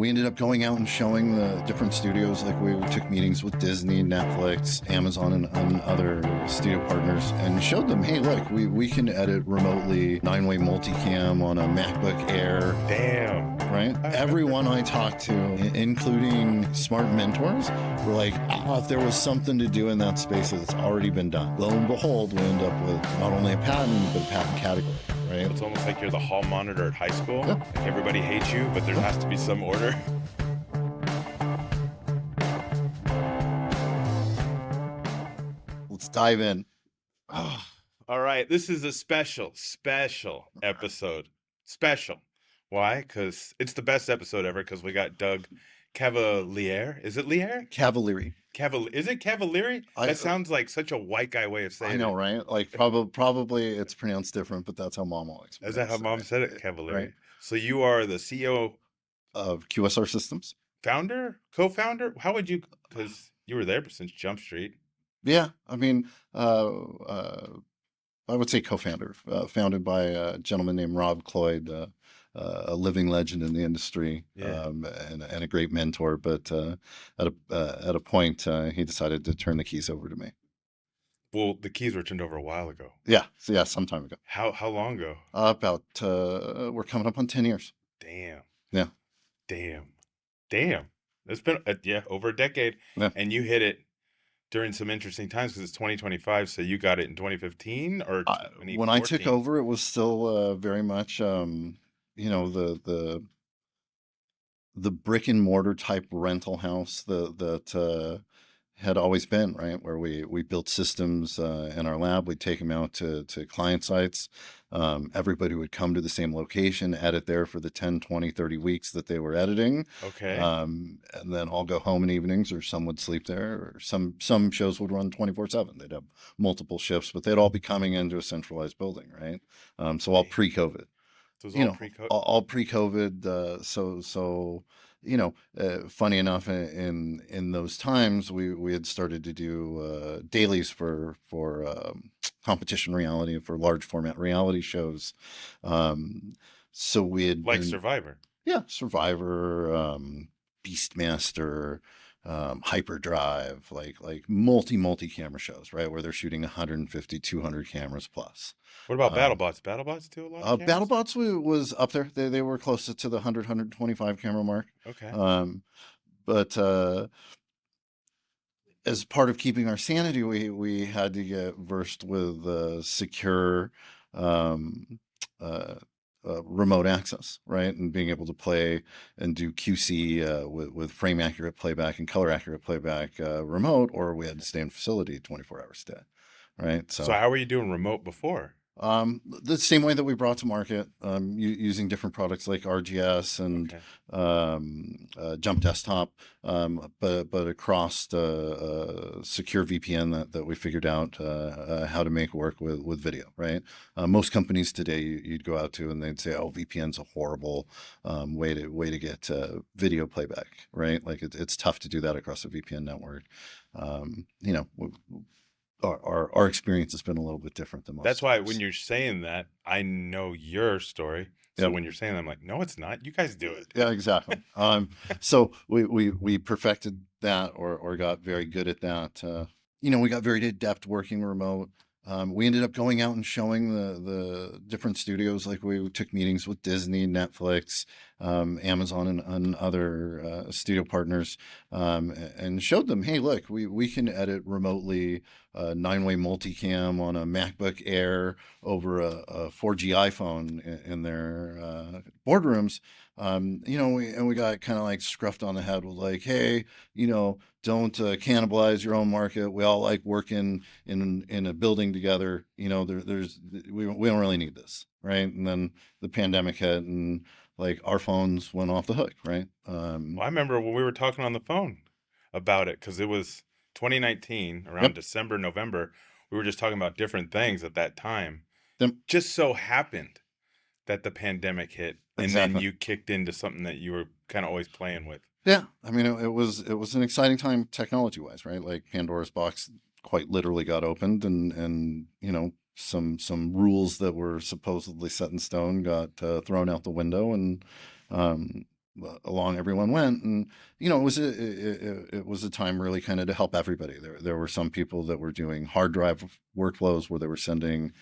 We ended up going out and showing the different studios. Like we took meetings with Disney, Netflix, Amazon, and other studio partners, and showed them, hey, look, we can edit remotely, 9-way multicam on a MacBook Air. Damn. Right? Everyone I talked to, including smart mentors, were like, if there was something to do in that space, it's already been done. Lo and behold, we end up with not only a patent, but a patent category. Right? It's almost like you're the hall monitor at high school. Yeah. Like everybody hates you, but there has to be some order. Let's dive in. Oh, all right. This is a special episode. Special. Why? Because it's the best episode ever because we got Doug Cavaliere. Is it Liere? Cavaliere. Is it Cavaliere? That sounds like such a white guy way of saying it. I know, right? Like probably it's pronounced different, but that's how Mom always. Is that how Mom said it? Cavaliere. Right. So you are the CEO of QSR Systems. Founder? Co-founder? How would you, because you were there since Jump Street. Yeah, I mean, I would say co-founder, founded by a gentleman named Rob Cloyd, a living legend in the industry, and a great mentor. But at a point, he decided to turn the keys over to me. Well, the keys were turned over a while ago. Yeah, some time ago. How long ago? About we're coming up on 10 years. Damn. Yeah. Damn. It's been over a decade, and you hit it during some interesting times because it's 2025. So you got it in 2015 or 2014? When I took over, it was still very much, the brick and mortar type rental house that had always been, right, where we built systems in our lab. We'd take them out to client sites. Everybody would come to the same location, edit there for the 10, 20, 30 weeks that they were editing. Okay. And then all go home in evenings, or some would sleep there, or some shows would run 24/7. They'd have multiple shifts, but they'd all be coming into a centralized building, right? So all pre-COVID. So it was pre-COVID? All pre-COVID. So funny enough, in those times, we had started to do dailies for competition reality, for large format reality shows. So we had Survivor. Yeah, Survivor, Beastmaster, Hyperdrive, like multi camera shows, right, where they're shooting 150, 200 cameras plus. What about BattleBots? BattleBots do a lot of cameras? BattleBots was up there. They were closer to the 100, 125 camera mark. Okay. But as part of keeping our sanity, we had to get versed with secure remote access, right, and being able to play and do QC with frame accurate playback and color accurate playback remote, or we had to stay in facility 24 hours a day, right? So how were you doing remote before? The same way that we brought to market, using different products like RGS and Jump Desktop, but across the secure VPN that we figured out how to make work with video, right? Most companies today you'd go out to and they'd say, "Oh, VPN's a horrible way to get video playback," right? Like it's tough to do that across a VPN network. Our experience has been a little bit different than most. That's why when you're saying that, I know your story. So when you're saying that, I'm like, no, it's not. You guys do it. Yeah, exactly. So we perfected that, or got very good at that. We got very adept working remote. We ended up going out and showing the different studios. Like we took meetings with Disney, Netflix, Amazon, and other studio partners, and showed them, hey, look, we can edit remotely, 9-way multicam on a MacBook Air over a 4G iPhone in their boardrooms. We got kind of like scruffed on the head with like, hey, don't cannibalize your own market. We all like working in a building together. We don't really need this, right? And then the pandemic hit, and like our phones went off the hook, right? Well, I remember when we were talking on the phone about it, because it was 2019, around December, November. We were just talking about different things at that time. Just so happened that the pandemic hit, and then you kicked into something that you were kind of always playing with. Yeah, I mean, it was an exciting time technology-wise, right? Like Pandora's box quite literally got opened, and some rules that were supposedly set in stone got thrown out the window, and along everyone went. And it was a time really kind of to help everybody. There were some people that were doing hard drive workflows where they were sending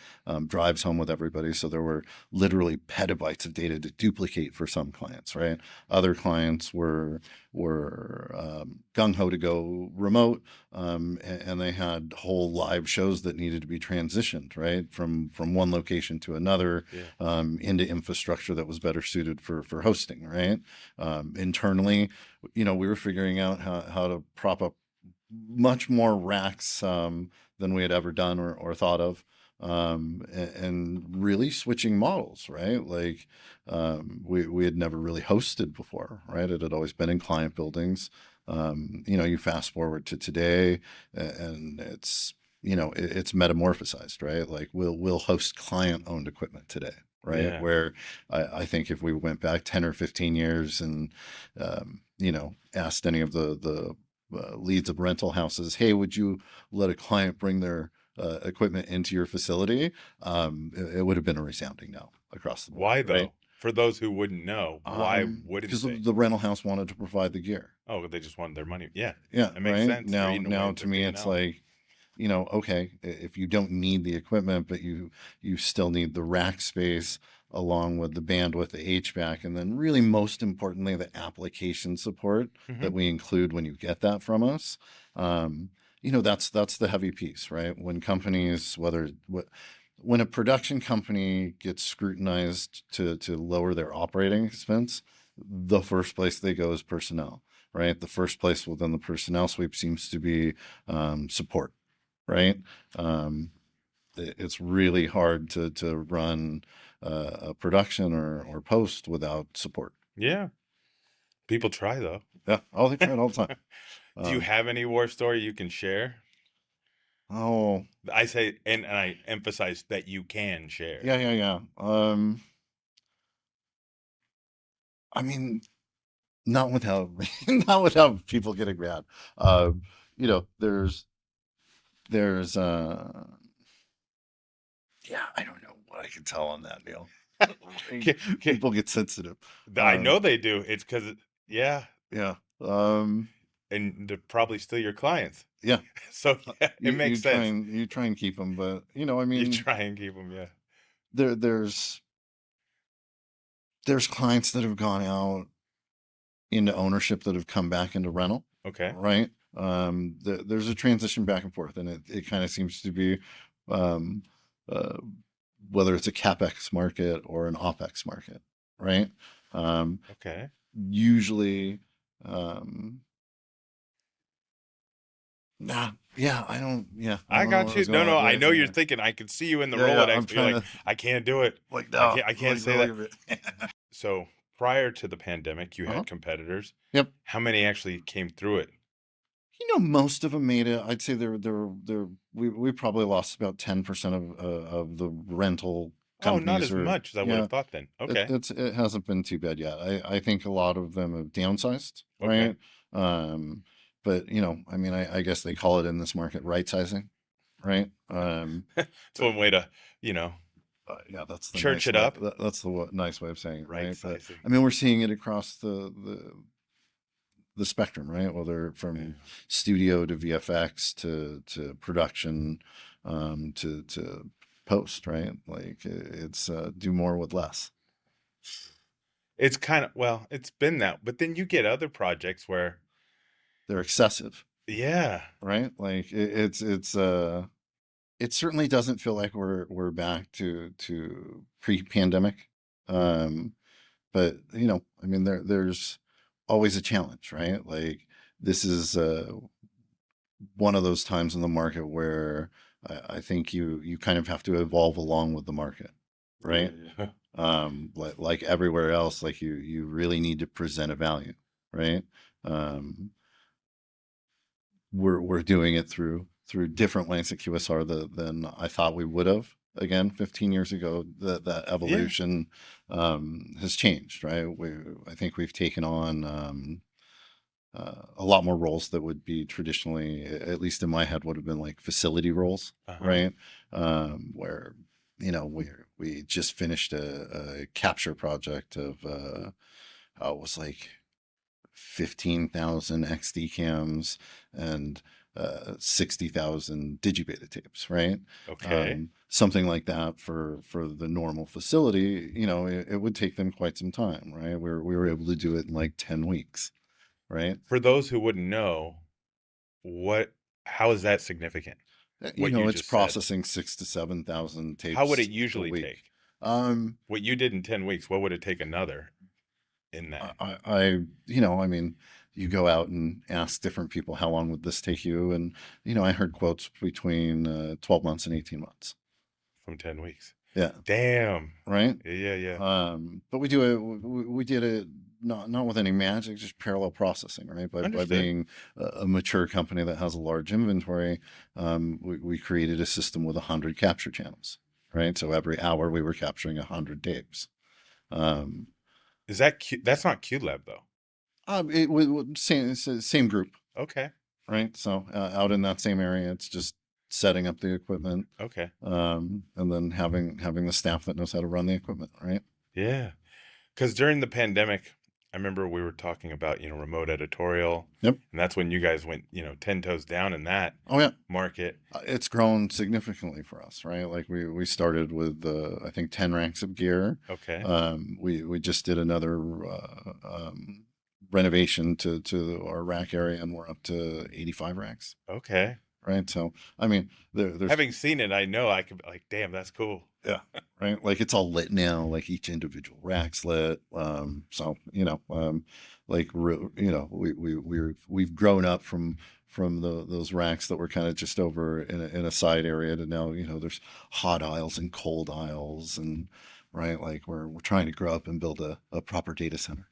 drives home with everybody, so there were literally petabytes of data to duplicate for some clients, right? Other clients were gung-ho to go remote, and they had whole live shows that needed to be transitioned, right, from one location to another, into infrastructure that was better suited for hosting, right? Internally, we were figuring out how to prop up much more racks than we had ever done or thought of, and really switching models, right? Like we had never really hosted before, right? It had always been in client buildings. You fast forward to today, and it's metamorphosized, right? Like we'll host client-owned equipment today, right? Yeah. Where I think if we went back 10 or 15 years and asked any of the leads of rental houses, hey, would you let a client bring their equipment into your facility? It would have been a resounding no across the board. Why right? though? For those who wouldn't know, why wouldn't Because they? the rental house wanted to provide the gear. Oh, they just wanted their money. Yeah, Yeah, that makes right. sense. They're eating away Now at to their me, it's P&L. like, okay, if you don't need the equipment, but you still need the rack space along with the bandwidth, the HVAC, and then really most importantly, the application support that we include when you get that from us. That's the heavy piece, right? When companies, when a production company gets scrutinized to lower their operating expense, the first place they go is personnel, right? The first place within the personnel sweep seems to be support, right? It's really hard to run a production or post without support. Yeah. People try though. Yeah. Oh, they try it all the time. Do you have any war story you can share? Oh, I say, and I emphasize that you can share. yeah. I mean, not without not without people getting mad. There's yeah, I don't know what I can tell on that, Neil. People get sensitive. I know they do. It's because, yeah. Yeah. And they're probably still your clients. Yeah. So yeah, it makes sense. You try and keep them, but I You mean, try and keep them, yeah. there's clients that have gone out into ownership that have come back into rental. Okay. Right. There's a transition back and forth, and it kind of seems to be, um, uh, whether it's a CapEx market or an OpEx market, right? Okay. Usually, yeah, I don't, yeah. I don't know got where I you. was No, going no, with I that. know Yeah, you're yeah. thinking. I can see you in the Yeah, yeah, Rolodex. I'm But you're trying like, to, I can't do it. like, no, I can't like, say no, that. leave it. So prior to the pandemic, you Uh-huh. had competitors. Yep. How many actually came through it? Most of them made it. I'd say we probably lost about 10% of the rental Oh, not companies. as Or much as I would yeah, have thought then. Okay. it hasn't been too bad yet. I think a lot of them have downsized, Okay. right? But I mean, I guess they call it in this market right sizing, right? It's one way to, Yeah, that's the church nice it way. up. That's the nice way of saying it, Right right? But sizing. I mean, we're seeing it across the spectrum, right? Whether from Yeah. studio to VFX to production, to post, right? Like it's do more with less. It's kind of, well, it's been that, but then you get other projects where, They're excessive, yeah. right? Like it certainly doesn't feel like we're back to pre-pandemic. But I mean, there's always a challenge, right? Like this is one of those times in the market where I think you kind of have to evolve along with the market, right? Yeah. Like everywhere else, like you really need to present a value, right? Um, we're doing it through different lengths at QSR than I thought we would have. Again, 15 years ago, that Yeah. evolution has changed, right? I think we've taken on a lot more roles that would be traditionally, at least in my head, would have been like facility roles, Uh-huh. right? Where we just finished a capture project of it was like 15,000 XD cams and 60,000 digibeta tapes, right? Okay. Something like that for the normal facility, it would take them quite some time, right? We were able to do it in like 10 weeks, right? For those who wouldn't know, how is that significant? What you It's just said. processing 6 to 7,000 How would tapes it a usually week. take? Um, What you did in 10 weeks, what would it take another in that? I mean, you go out and ask different people, how long would this take you? And, I heard quotes between 12 months and 18 months. From 10 weeks. Yeah. Damn. Right. Yeah, yeah. But we did it not with any magic, just parallel processing, right? By Understood. being a mature company that has a large inventory, we created a system with 100 capture channels, right? So every hour we were capturing 100 tapes. Um, That's not QLab though. same group, Okay. right? So out in that same area, it's just setting up the equipment, Okay. and then having the staff that knows how to run the equipment, right? Yeah. Because during the pandemic, I remember we were talking about, remote editorial, Yep. and that's when you guys went, 10 toes down in that Oh yeah. market. It's grown significantly for us, right? Like we started with I think 10 racks of gear. Okay. We just did another renovation to our rack area, and we're up to 85 racks, Okay. right? So I mean, there's Having seen it, I know I could like, damn, that's cool. yeah, right. Like it's all lit now. Like each individual rack's lit. So like we've grown up from those racks that were kind of just over in a side area to now there's hot aisles and cold aisles, and right, like we're trying to grow up and build a proper data center.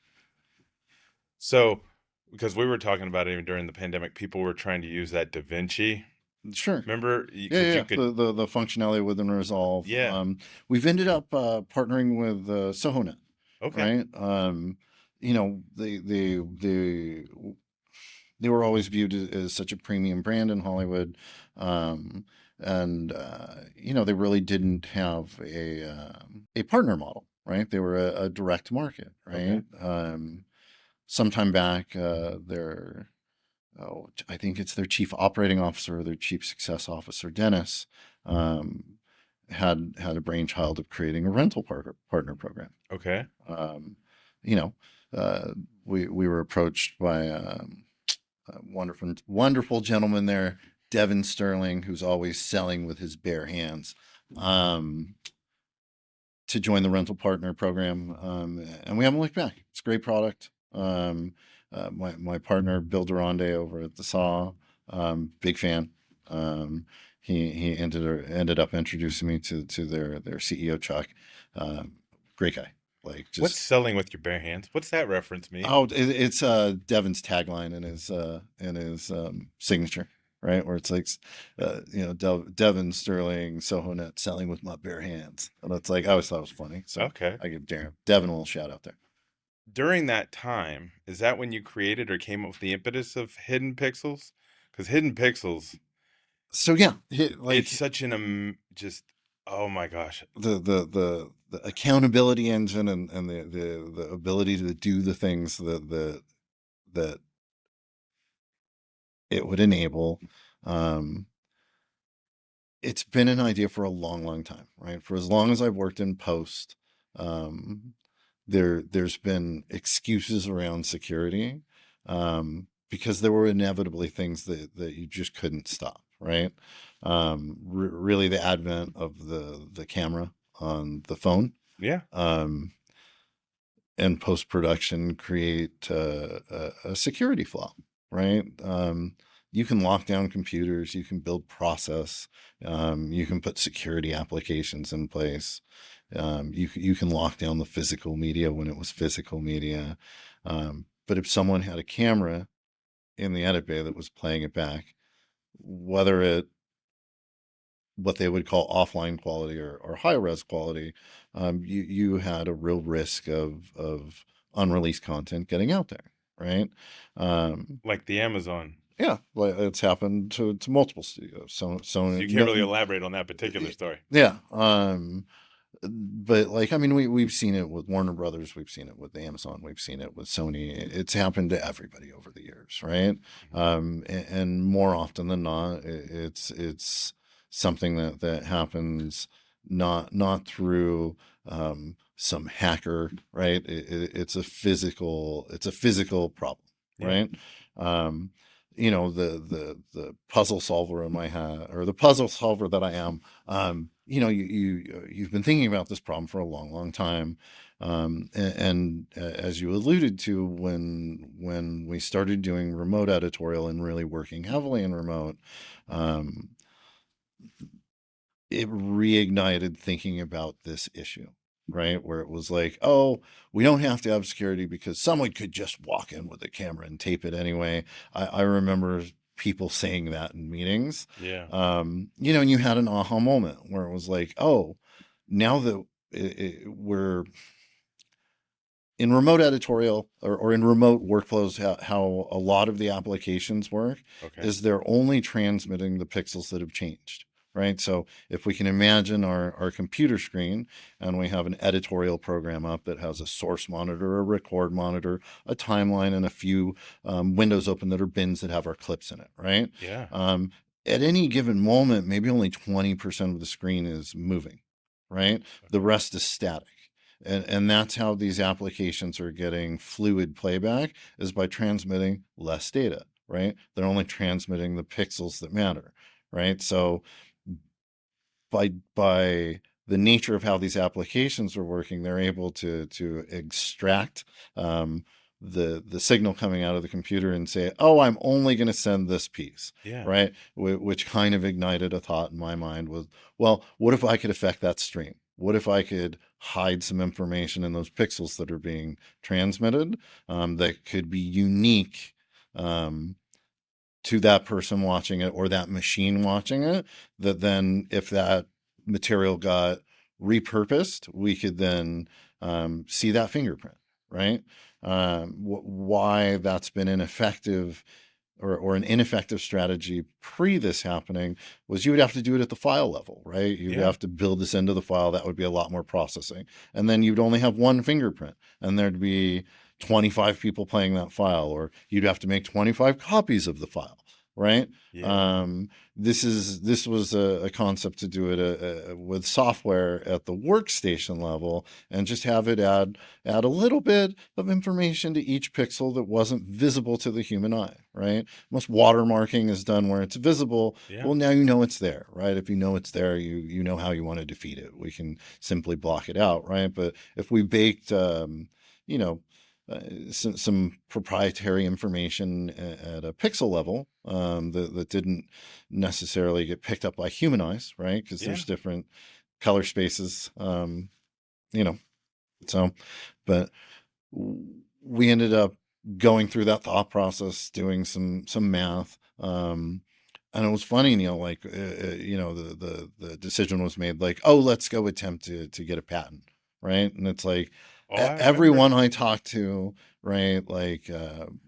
So, because we were talking about it even during the pandemic, people were trying to use that Da Vinci. Sure. Remember? Yeah, Because yeah, you yeah. could, The functionality within Resolve. yeah. We've ended up partnering with SohoNet, Okay. right? They were always viewed as such a premium brand in Hollywood, and they really didn't have a partner model, right? They were a direct market, Okay. right? Sometime back, I think it's their chief operating officer, or their chief success officer, Dennis, um, had a brainchild of creating a rental partner program. Okay. Um, you know, we were approached by a wonderful gentleman there, Devin Sterling, who's always selling with his bare hands, um, to join the rental partner program, and we haven't looked back. It's a great product. My partner Bill Durande over at the Saw, big fan. He ended up introducing me to their CEO Chuck. Great guy. Like What's just selling with your bare hands? What's that reference mean? it's Devin's tagline in his signature, right? Where it's like, Devin Sterling, SohoNet, selling with my bare hands. And it's like, I always thought it was funny. So Okay. I give Devin a little shout out there. During that time, is that when you created or came up with the impetus of Hidden Pixels? Because Hidden Pixels, So yeah, it's like such just, oh my gosh. the accountability engine, and the ability to do the things that it would enable. Um, it's been an idea for a long time, right? For as long as I've worked in post, um, there's been excuses around security, because there were inevitably things that you just couldn't stop, right? Really, the advent of the camera on the phone, Yeah. um, and post production create a security flaw, right? You can lock down computers, you can build process, you can put security applications in place. You can lock down the physical media when it was physical media. But if someone had a camera in the edit bay that was playing it back, whether what they would call offline quality or high res quality, you had a real risk of unreleased content getting out there, right? Like the Amazon. Yeah, like it's happened to multiple studios. So So you can't really elaborate on that particular story. yeah, but like, I mean, we've seen it with Warner Brothers, we've seen it with Amazon, we've seen it with Sony. It's happened to everybody over the years, right? Mhm. And more often than not, it's something that happens not through some hacker, right? It's a physical problem, Yeah. right? Um, the puzzle solver in my head, or the puzzle solver that I am, you've been thinking about this problem for a long, long time, and as you alluded to, when we started doing remote editorial and really working heavily in remote, um, it reignited thinking about this issue, right? Where it was like, oh, we don't have to have security because someone could just walk in with a camera and tape it anyway. I remember people saying that in meetings, Yeah. and you had an aha moment where it was like, oh, now that we're in remote editorial, or in remote workflows, how a lot of the applications work Okay. is they're only transmitting the pixels that have changed, right? So if we can imagine our computer screen, and we have an editorial program up that has a source monitor, a record monitor, a timeline, and a few windows open that are bins that have our clips in it, right? Yeah. Um, at any given moment, maybe only 20% of the screen is moving, right? The Okay. rest is static. And that's how these applications are getting fluid playback, is by transmitting less data, right? They're only transmitting the pixels that matter, right? So by the nature of how these applications are working, they're able to extract the signal coming out of the computer and say, oh, I'm only going to send this piece, Yeah. right? Which kind of ignited a thought in my mind was, well, what if I could affect that stream? What if I could hide some information in those pixels that are being transmitted, that could be unique, um, to that person watching it, or that machine watching it, that then if that material got repurposed, we could then see that fingerprint, right? Why that's been ineffective, or an ineffective strategy pre this happening, was you would have to do it at the file level, right? You'd Yeah. have to build this into the file. That would be a lot more processing. And then you'd only have one fingerprint, and there'd be 25 people playing that file, or you'd have to make 25 copies of the file, right? Yeah. Um, this was a concept to do it with software at the workstation level, and just have it add a little bit of information to each pixel that wasn't visible to the human eye, right? Most watermarking is done where it's visible. Yeah. Well, now you know it's there, right? If you know it's there, you know how you want to defeat it. We can simply block it out, right? But if we baked, you know, some proprietary information at a pixel level, that didn't necessarily get picked up by human eyes, right? Because Yeah. there's different color spaces, you know. So, but we ended up going through that thought process, doing some math, and it was funny, like, the decision was made, like, oh, let's go attempt to get a patent, right? And it's like, Oh, I remember. everyone I talked to, right, like,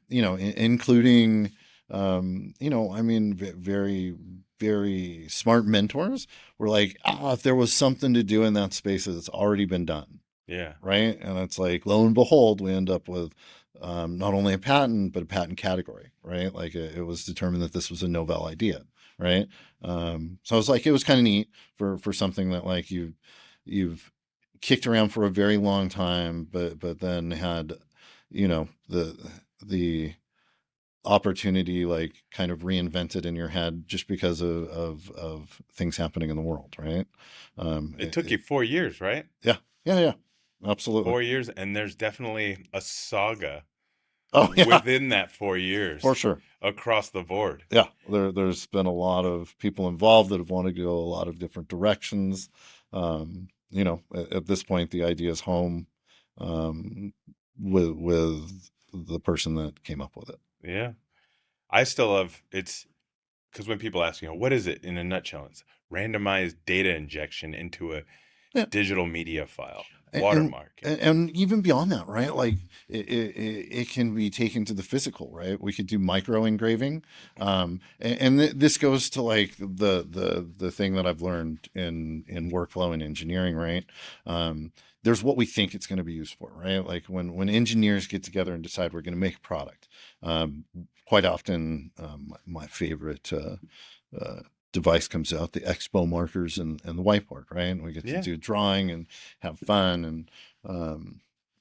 including, I mean, very, very smart mentors, were like, if there was something to do in that space, it's already been done, Yeah. right? And it's like, lo and behold, we end up with, not only a patent, but a patent category, right? Like, it was determined that this was a novel idea, right? So I was like, it was kind of neat for something that, like, you've kicked around for a very long time, but then had, the opportunity, like, kind of reinvented in your head, just because of things happening in the world, right? It took you 4 years, right? Yeah, yeah, yeah, absolutely. 4 years, and there's definitely a saga Oh yeah, within that four for years sure. across the board. Yeah, there's been a lot of people involved that have wanted to go a lot of different directions. At this point, the idea is home, um, with the person that came up with it. Yeah. I still love it's because when people ask, what is it in a nutshell? It's randomized data injection into a Yeah, digital media file. and watermark. and even beyond that, right? Like it can be taken to the physical, right? We could do micro engraving, this goes to like the thing that I've learned in workflow and engineering, right? There's what we think it's going to be used for, right? Like when engineers get together and decide we're going to make a product, quite often, my favorite uh, device comes out, the expo markers and the whiteboard, right? And we get to Yeah. do drawing and have fun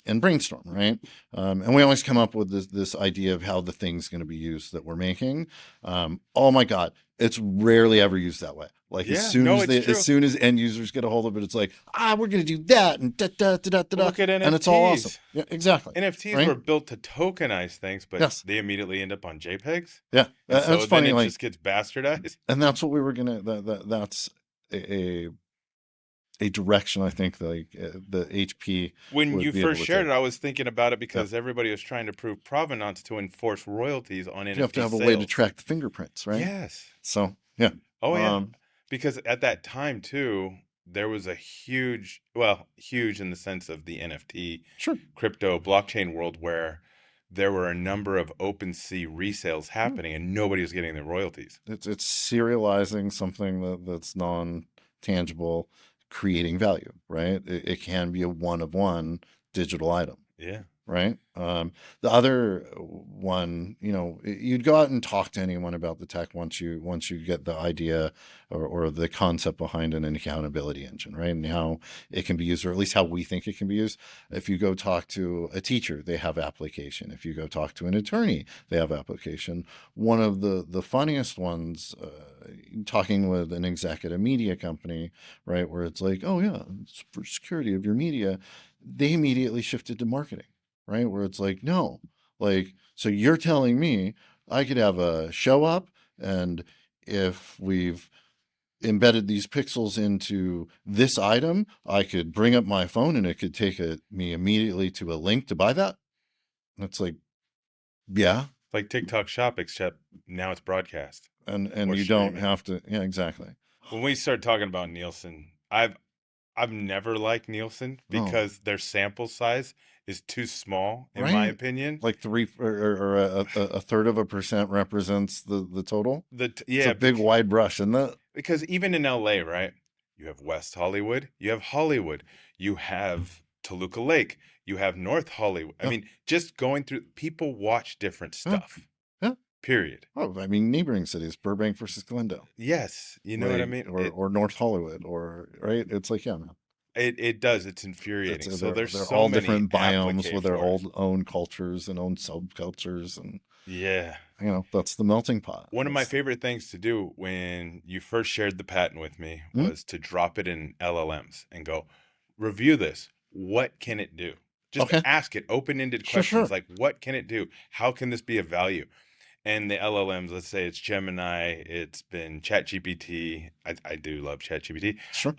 and brainstorm, right? And we always come up with this idea of how the thing's going to be used that we're making. Oh my God, it's rarely ever used that way. Like Yeah. No, it's as true. soon as end users get a hold of it, it's like, we're going to do that and da da da da da, Well, look at and it's all awesome. NFTs. Yeah, exactly. NFTs Right. were built to tokenize things, but Yes. they immediately end up on JPEGs. Yeah. And so That's then funny. it Like, just gets bastardized. and that's what we were gonna. That's a direction I think like the HP When would you be able first to shared take. it, I was thinking about it Yeah. because everybody was trying to prove provenance to enforce royalties on You have to NFT have a way to sales. track the fingerprints, right? Yes. So yeah. Oh, yeah. Um, Because at that time, too, there was a huge in the sense of the NFT, sure. crypto, blockchain world where there were a number of OpenSea resales Yeah. happening and nobody was getting their royalties. It's serializing something that's non tangible, creating value, right? It can be a one of one digital item. Yeah. Right. The other one, you'd go out and talk to anyone about the tech once you get the idea or the concept behind an accountability engine, right? And how it can be used, or at least how we think it can be used. If you go talk to a teacher, they have application. If you go talk to an attorney, they have application. One of the funniest ones, talking with an executive media company, right, where it's like, oh yeah, it's for security of your media, they immediately shifted to marketing, right? Where it's like, no, like, so you're telling me I could have a show up, and if we've embedded these pixels into this item, I could bring up my phone and it could take me immediately to a link to buy that. And it's like, yeah. Like TikTok Shop, except now it's broadcast And or you don't streaming. have to, yeah, exactly. When we start talking about Nielsen, I've never liked Nielsen No, because their sample size is too small, in my right? opinion. Like three or a third of a percent represents the total. It's a Yeah, big wide brush, isn't it? because even in LA, right? You have West Hollywood, you have Hollywood, you have Toluca Lake, you have North Hollywood. I Yeah, mean, just going through, people watch different yeah, stuff. yeah. Period. Oh, I mean, neighboring cities, Burbank versus Glendale, Yes, you know what I like, mean? or North Hollywood, or right. It's like, yeah, man. It does. It's It's infuriating. So there's they're so all many different biomes with their applicators. own cultures and own subcultures, and Yeah. that's the melting pot. One of my That's favorite things to do when you first shared the patent with me hmm? was to drop it in LLMs and go, review this. What can it do? Just Okay, ask it open-ended sure. questions like, what can it do? How can this be of value? And the LLMs, let's say it's Gemini, it's been ChatGPT. I do love ChatGPT. Sure.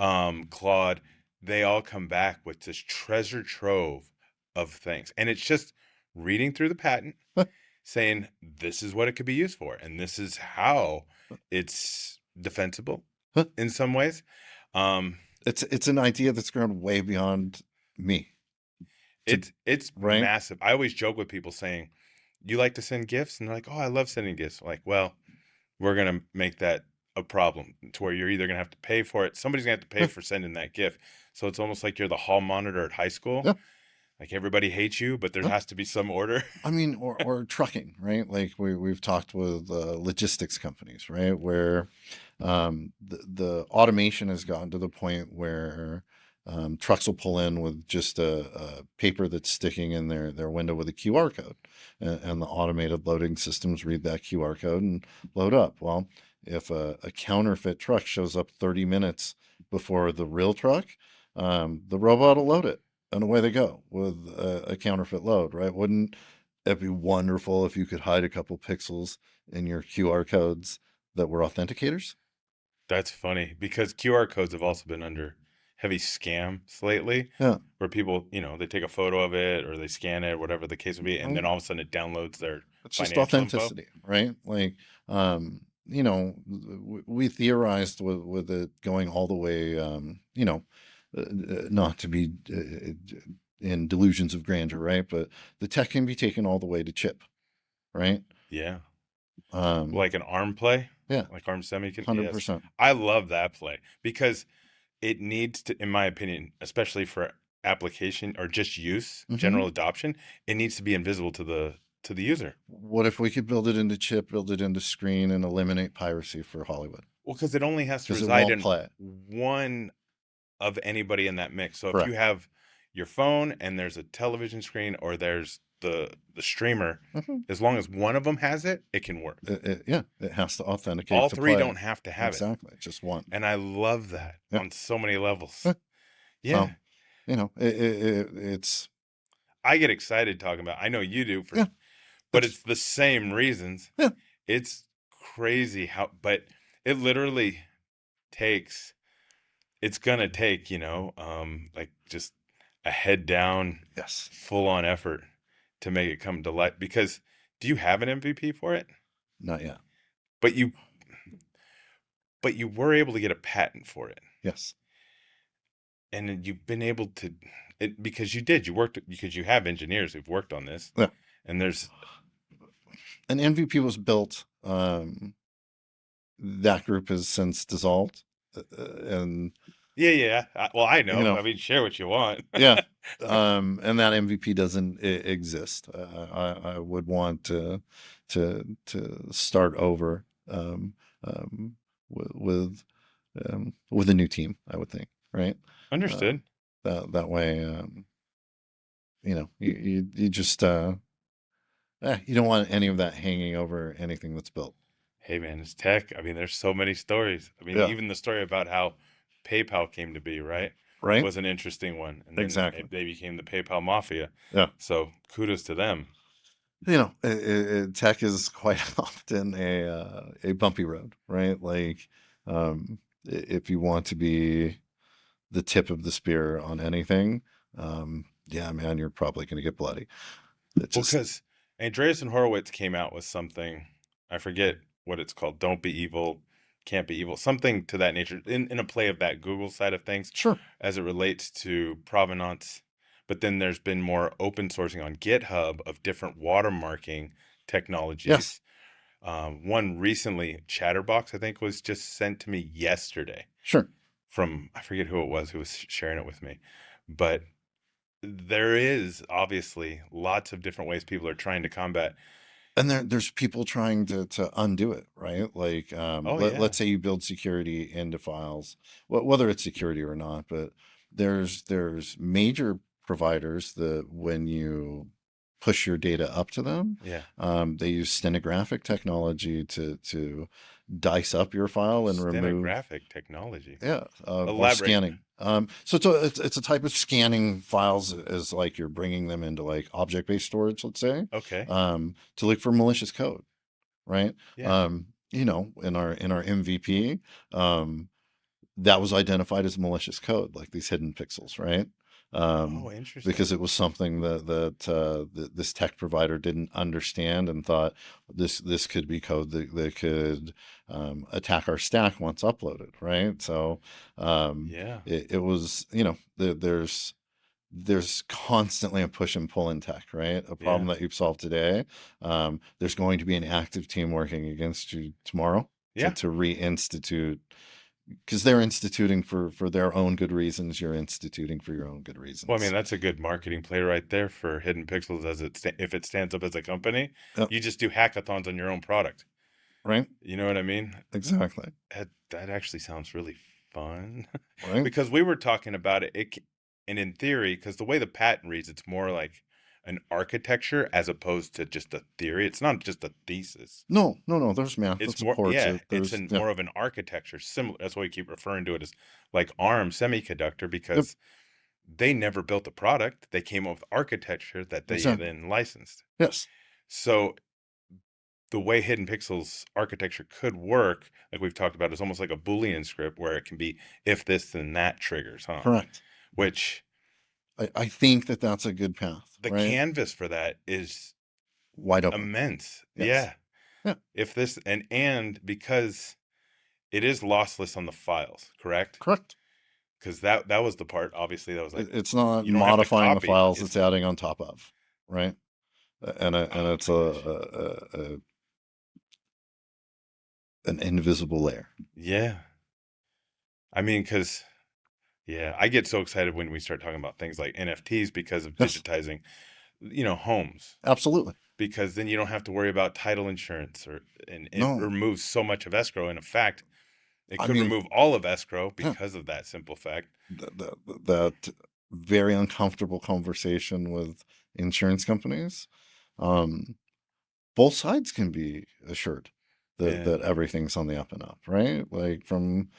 Claude, they all come back with this treasure trove of things. And it's just reading through the patent, Huh, saying this is what it could be used for, and this is how it's defensible huh. in some ways. Um, It's an idea that's grown way beyond me. it's Right. massive. I always joke with people saying, "You like to send gifts?" And they're like, "Oh, I love sending gifts." I'm like, well, we're gonna make that a problem to where you're either gonna have to pay for it. Somebody's gonna have to pay Yeah, for sending that gift. So it's almost like you're the hall monitor at high school. yeah, Like everybody hates you, but there yeah. has to be some order. I mean, or trucking, right? Like we've talked with logistics companies, right? Where the automation has gotten to the point where trucks will pull in with just a paper that's sticking in their window with a QR code, and the automated loading systems read that QR code and load up. Well, if a counterfeit truck shows up 30 minutes before the real truck, the robot will load it, and away they go with a counterfeit load, right? Wouldn't it be wonderful if you could hide a couple pixels in your QR codes that were authenticators? That's funny because QR codes have also been under heavy scams lately, Yeah, where people, they take a photo of it or they scan it, whatever the case would be, and then right. all of a sudden it downloads their It's just financial info. authenticity, right? Like, we theorized with it going all the way, not to be in delusions of grandeur, right? But the tech can be taken all the way to chip, right? Yeah. Um, Like an ARM play, yeah, like ARM Semiconductor. Yes. 100%. I love that play because it needs to, in my opinion, especially for application or just use, Hmm. general adoption, it needs to be invisible to the user. What if we could build it into chip, build it into screen, and eliminate piracy for Hollywood? Well, because it only has to Because it reside won't in play. one of anybody in that mix. So if you Correct. have your phone and there's a television screen or there's the streamer, Hmm. as long as one of them has it, it can work. Yeah, it has to authenticate All to three play. don't have to have it. Exactly, just one. And I love that Yeah. on so many levels. Yeah. Yeah. So, it's I get excited talking about. I know you do yeah, but it's it's the same reasons. yeah, It's crazy how but it literally takes it's gonna take, like just a head down, yes, full on effort to make it come to light. Because do you have an MVP for it? not yet. But you but you were able to get a patent for it. Yes. And then you've been able to it because you worked because you have engineers who've worked on this. Yeah. And there's An MVP was built. That group has since dissolved, and yeah. Well, I you know. know, I mean, share what you want. yeah. And that MVP doesn't exist. I would want to start over, with with a new team. I would think, right? Uh, Understood. that way, you just you don't want any of that hanging over anything that's built. Hey man, it's tech. I mean, there's so many stories. I mean, Yeah. even the story about how PayPal came to be, right? Right. Was an interesting one. And then Exactly. they became the PayPal Mafia. Yeah. So kudos to them. Tech is quite often a bumpy road, right? Like, if you want to be the tip of the spear on anything, yeah, man, you're probably going to get bloody. It Well, just because Andreessen Horowitz came out with something, I forget what it's called. Don't be evil, can't be evil, something to that nature, in a play of that Google side of things sure. as it relates to provenance. But then there's been more open sourcing on GitHub of different watermarking Yes, technologies. One recently, Chatterbox, I think, was just sent to me yesterday sure. from, I forget who it was who was sharing it with me. But there is obviously lots of different ways people are trying to combat. And there's people trying to undo it, right? Like, Oh yeah, let's say you build security into files, whether it's security or not, but there's major providers that when you push your data up to them, yeah. they use stenographic technology to dice up your file and remove, Stenographic technology. yeah, or Elaborate. scanning. So it's a type of scanning files, as like you're bringing them into like object-based storage, let's say, Okay. to look for malicious code, right? Yeah. In our MVP, that was identified as malicious code, like these hidden pixels, right? Oh, Um, interesting. because it was something that this tech provider didn't understand and thought this could be code that could attack our stack once uploaded, right? So Yeah. it was, there's constantly a push and pull in tech, right? A problem Yeah. that you've solved today, there's going to be an active team working against you tomorrow to Yeah. to reinstitute, because they're instituting for their own good reasons. You're instituting for your own good Well, I mean, reasons. that's a good marketing play right there for Hidden Pixels as if it stands up as a company. Yep. You just do hackathons on your own product. Right. You know what I mean? Exactly. That actually sounds really fun Right. because we were talking about it. And in theory, because the way the patent reads, it's more like an architecture as opposed to just a theory. It's not just a thesis. No, there's math that It's more, supports yeah, it. it's There's, an yeah. more of an architecture similar. That's why we keep referring to it as like ARM semiconductor Yep. because they never built a product. They came up with architecture that they Exactly. then licensed. Yes. So the way Hidden Pixels architecture could work, like we've talked about, is almost like a Boolean script where it can be if this then that triggers, huh? Correct. Which I think that's a good path, the right? canvas for that is Wide open. immense. Yes. Yeah. Yeah. If this and because it is lossless on the files, correct? Correct. because that was the part, obviously, that was like, It's not you don't have to modifying the copy. files; it's adding on top of, right? And Oh it's my gosh. an invisible layer. Yeah. I mean, because yeah, I get so excited when we start talking about things like NFTs because of Yes, digitizing, homes. absolutely. Because then you don't have to worry about title insurance, and it No, removes so much of escrow. And in fact, it I could mean, remove all of escrow yeah, because of that simple fact. that very uncomfortable conversation with insurance companies. Um, both sides can be assured that Yeah. everything's on the up and up, right? Like from,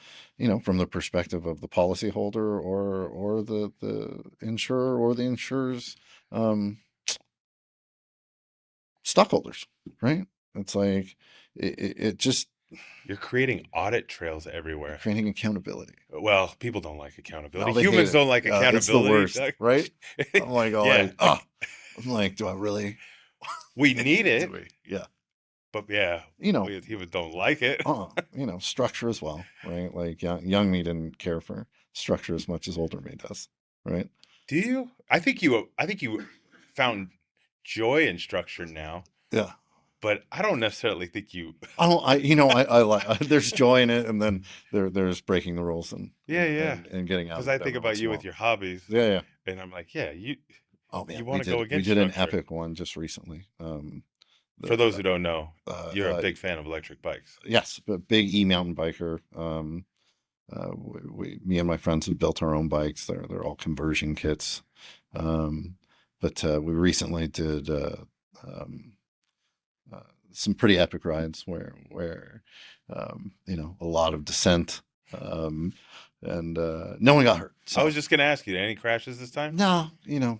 from the perspective of the policyholder or the insurer or the insurer's um, stockholders, right? It's like it just You're creating audit trails you're everywhere. creating accountability. Well, people don't like accountability. No, they hate Humans it. don't like It's the accountability. worst, right? I'm like, oh, Yeah, I'm like, do I really? we need Do it, we? Yeah. but yeah, You know, humans don't like it. structure as well, right? Like young me didn't care for structure as much as older me does, right? Do you? I think you found joy in structure now, Yeah. but I don't necessarily think you. I don't, I like, there's joy in it. And then there's breaking the rules Yeah, yeah. and getting out Because of I it think every about once in you a with while. your hobbies, Yeah. Yeah. and I'm like, yeah, Oh you man, want to go we against did an structure. epic one just recently. For The, those who don't know, uh, you're a uh, big fan of electric bikes. yes, but big mountain biker. Me and my friends have built our own bikes. They're all conversion kits. Um, but we recently did um, uh, some pretty epic rides where a lot of descent, um, and no one got hurt. I So was just gonna ask you, any crashes this time? no,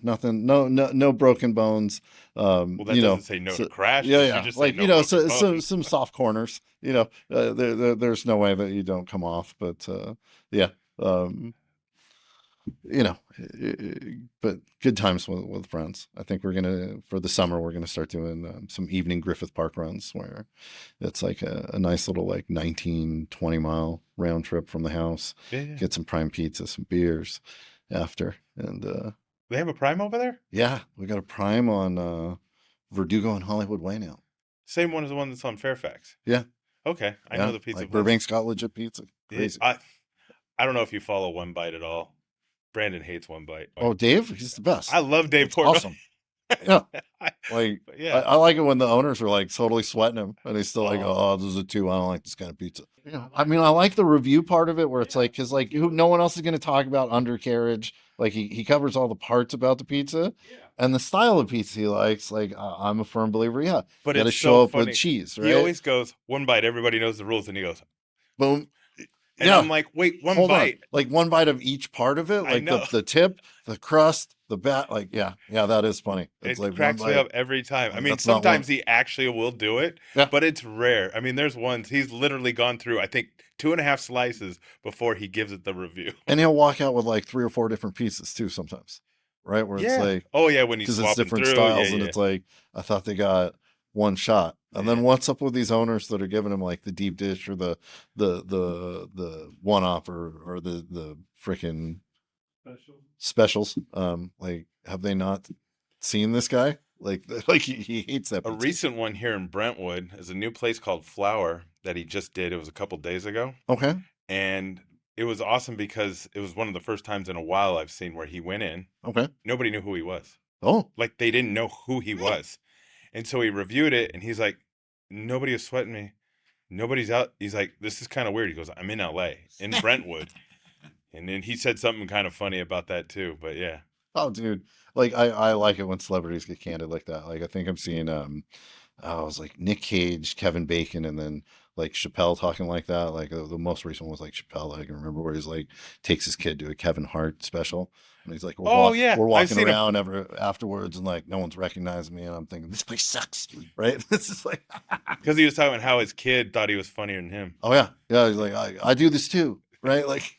nothing, no broken bones. Well, that doesn't say no to So yeah, crashes. You yeah, just say like no broken so bones. some soft corners. There's no way that you don't come off, but yeah. Um, you know, but good times with friends. I think for the summer, we're gonna start doing some evening Griffith Park runs where it's like a nice little like 19-20 mile round trip from the house. Yeah, yeah. Get some prime pizza, some beers after. And They have a Prime over there? yeah, we got a prime on Verdugo and Hollywood Way now. Same one as the one that's on Fairfax. Yeah, Okay, I know yeah. the pizza Like place. Burbank's got legit pizza. Yeah, Crazy. I don't know if you follow One Bite at all. Brandon hates One Bite. Oh, Dave, he's the I best. love Dave It's Portnoy. awesome. Yeah. I- Like but yeah. I like it when the owners are like totally sweating him and he's still like, Oh, oh, this is a 2. I don't like this kind of pizza. Yeah. I mean, I like the review part of it where it's like, cause like no one else is going to talk about undercarriage. Like he covers all the parts about the pizza yeah. and the style of pizza he likes. Like I'm a firm believer. Yeah. But You got to it's so show up with funny. cheese, He right? always goes, One Bite, everybody knows the rules. And he goes, Boom. and Yeah. I'm like, wait, One Hold on. Bite. Like one bite of each part of it, I like know. the tip, the crust, the bat. Like, yeah, that is funny. It's It like one cracks me bite. up every time. I Like mean, that's not one. sometimes he actually will do it, Yeah. but it's rare. I mean, there's ones he's literally gone through, I think, 2.5 slices before he gives it the review. And he'll walk out with like 3 or 4 different pieces too sometimes, right? Where it's Yeah. like, Oh, yeah, when he's because it's swapping different through. Yeah, styles, and yeah. it's like I thought they got one shot. And then Yeah. what's up with these owners that are giving him like the deep dish or the one off or the freaking specials? Like have they not seen this guy? Like like he hates that A pizza. recent one here in Brentwood is a new place called Flower that he just did. It was a couple days ago. Okay. And it was awesome because it was one of the first times in a while I've seen where he went in. Okay. Nobody knew who he was. Oh. Like they didn't know who he was. And so he reviewed it and he's like, nobody is sweating me. Nobody's out. He's like, this is kind of weird. He goes, I'm in LA, in Brentwood. And then he said something kind of funny about that too. But yeah. Oh, dude. Like I like it when celebrities get candid like that. Like I think I'm seeing I was like Nick Cage, Kevin Bacon, and then like Chappelle talking like that. Like the most recent one was like Chappelle. I can remember where he's like takes his kid to a Kevin Hart special, and he's like, Oh yeah. we're I've walking seen him. around afterwards, and like no one's recognizing me, and I'm thinking this place sucks, right? This is like, Because he was talking about how his kid thought he was funnier than him. oh yeah, yeah. He's like, I do this too, right? Like,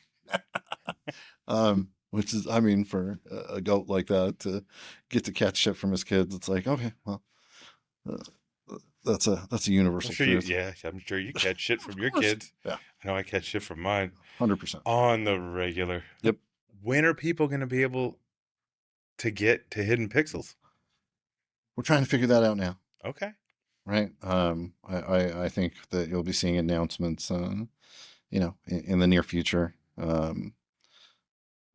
which is, I mean, for a goat like that to get to catch shit from his kids, it's like, okay, well. Uh, that's a universal truth. I'm sure you catch shit from Of your course. kids. Yeah. I know I catch shit from mine 100%. on the regular. Yep. When are people going to be able to get to Hidden Pixels? We're trying to figure that out now. Okay. Right. I think that you'll be seeing announcements, in the near future.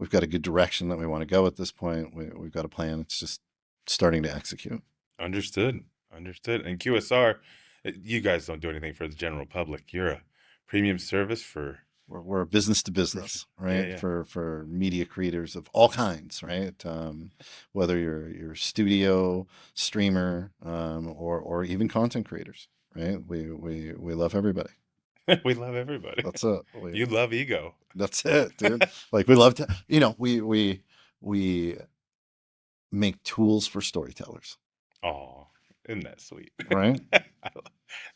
We've got a good direction that we want to go at this point. We've got a plan. It's just starting to execute. Understood. And QSR, you guys don't do anything for the general public. You're a premium service for... We're a business to business, right? Yeah. For media creators of all kinds, right? Whether you're studio, streamer, or even content creators, right? We love everybody. We love everybody. That's it. You love ego. That's it, dude. Like we love to, we make tools for storytellers. Oh, isn't that sweet? Right?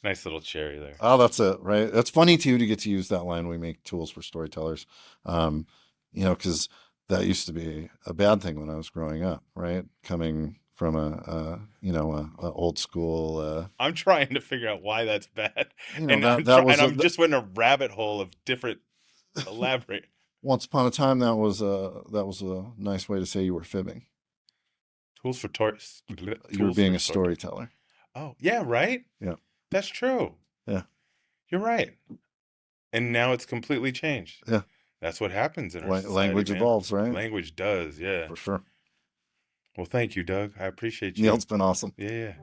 Nice little cherry there. Oh, that's it, right? That's funny too to get to use that line. We make tools for storytellers. Because that used to be a bad thing when I was growing up, right? Coming from a old school. I'm trying to figure out why that's bad, I'm just went in a rabbit hole of different. Elaborate. Once upon a time, that was a nice way to say you were fibbing. Tools for you were being a storyteller. Oh yeah, right. Yeah, that's true. Yeah, you're right. And now it's completely changed. Yeah, that's what happens in our society, language evolves, right? Language does, yeah, for sure. Well, thank you, Doug. I appreciate you. Neil, it's been awesome. Yeah.